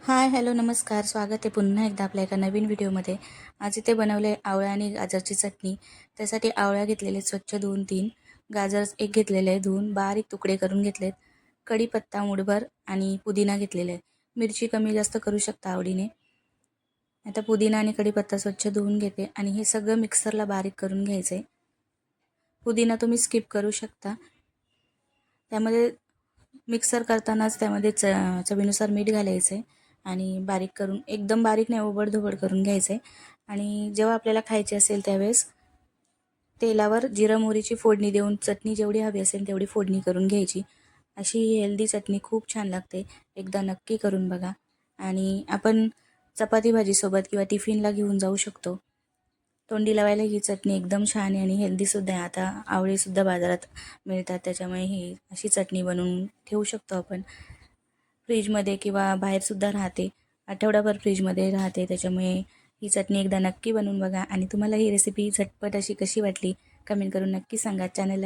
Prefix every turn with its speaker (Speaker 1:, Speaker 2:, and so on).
Speaker 1: Hi hello नमस्कार. स्वागत आहे पुन्हा एकदा आपल्या एका नवीन व्हिडिओमध्ये. आज इथे बनवले आवळा आणि गाजरची चटणी. त्यासाठी आवळा घेतलेले स्वच्छ धुवून 3, गाजर एक घेतलेले आहे धुवून बारीक तुकडे करून घेतलेत, कढीपत्ता मूठभर आणि पुदिना घेतलेला आहे. मिरची कमी जास्त करू शकता आवडीने. आता पुदिना आणि कढीपत्ता स्वच्छ धुवून घेते आणि हे सगळं मिक्सरला बारीक करून घ्यायचं आहे. पुदिना तुम्ही स्किप करू शकता. त्यामध्ये मिक्सर करतानाच त्यामध्ये चवीनुसार मीठ घालायचं आहे आणि बारीक करून एकदम बारीक नाही ओबडधोबड करून घ्यायचं आहे. आणि जेव्हा आपल्याला खायची असेल त्यावेळेस तेलावर जिरं मोहरीची फोडणी देऊन चटणी जेवढी हवी असेल तेवढी फोडणी करून घ्यायची. अशी ही हेल्दी चटणी खूप छान लागते. एकदा नक्की करून बघा. आणि आपण चपाती भाजीसोबत किंवा टिफिनला घेऊन जाऊ शकतो. तोंडी लावायला ही चटणी एकदम छान आहे आणि हेल्दीसुद्धा आहे. आता आवळेसुद्धा बाजारात मिळतात, त्याच्यामुळे ही अशी चटणी बनवून ठेवू शकतो आपण. फ्रीजमध्ये किंवा बाहेरसुद्धा राहते, आठवडाभर फ्रीजमध्ये राहते. त्याच्यामुळे ही चटणी एकदा नक्की बनवून बघा. आणि तुम्हाला ही रेसिपी झटपट अशी कशी वाटली कमेंट करून नक्की सांगा. चॅनलला